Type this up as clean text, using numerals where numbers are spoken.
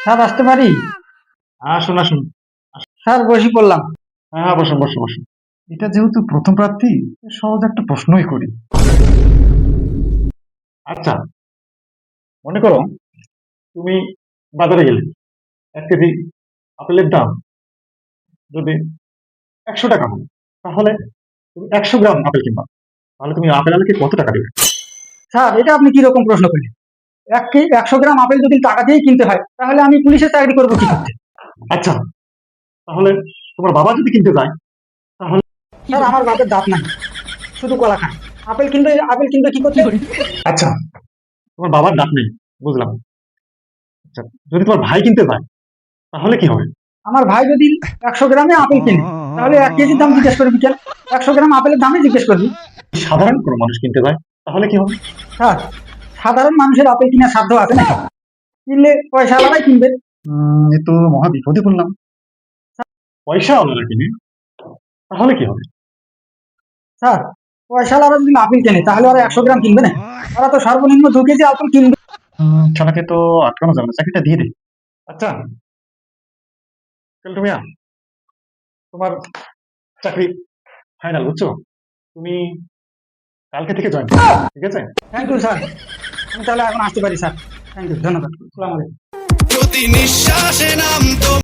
Sir আসতে পারি? আসুন আসুন। স্যার বসি পড়লাম। হ্যাঁ, বসুন বসুন বসুন। এটা যেহেতু প্রথম প্রার্থী, সহজ একটা প্রশ্নই করি। আচ্ছা, মনে করো তুমি বাজারে গেলে 1 কেজি আপেলের দাম যদি 100 টাকা হয়, তাহলে তুমি 100 গ্রাম আপেল কিনবা, তাহলে তুমি আপেল আলাকে কত টাকা দেবে? স্যার এটা আপনি কি রকম প্রশ্ন করলেন? 100 গ্রাম আপেল যদি টাকা দিয়েই কিনতে হয় তাহলে আমি পুলিশের চাকরি করবো কি করতে? আচ্ছা, তাহলে তোমার বাবা যদি কিনতে যায়, তাহলে? স্যার আমার বাপের দাঁত নাই, শুধু কলা খায়। আপেল কিনতে কি করতে? আচ্ছা, তোমার বাবার দাঁত নেই, বুঝলাম। আচ্ছা, যদি তোমার ভাই কিনতে যায়, তাহলে কি হবে? আমার ভাই যদি 100 গ্রামে আপেল কিনে তাহলে 1 কেজির দাম জিজ্ঞেস করবি কেন? 100 গ্রাম আপেলের দামই জিজ্ঞেস করবি। সাধারণ কোনো মানুষ কিনতে যায়, তাহলে কি হবে? স্যার সাধারণ মানুষের আপেল কিনার সাধ্য আছে নাকি? কিনলে পয়সা আলাদাই কিনবে। এ তো মহা বিপদে পড়লাম। পয়সা ওনারা কিনে, তাহলে কি হবে? স্যার পয়সা আলাদা যদি আপেল কেনে তাহলে ওরা 100 গ্রাম কিনবে না, ওরা তো সর্বনিম্ন 2 কেজি আপেল কিনবে। শালাকে তো আটকানো যাবে না, চাকরিটা দিয়ে দে। আচ্ছা, তাহলে তোমার চাকরি ফাইনাল, বুঝছো? তুমি কালকে থেকে জয়েন, ঠিক আছে? থ্যাংক ইউ স্যার, আমি তাহলে এখন আসতে পারি স্যার। থ্যাংক ইউ, ধন্যবাদ, আসসালামু আলাইকুম। প্রতি নিঃশ্বাসে নাম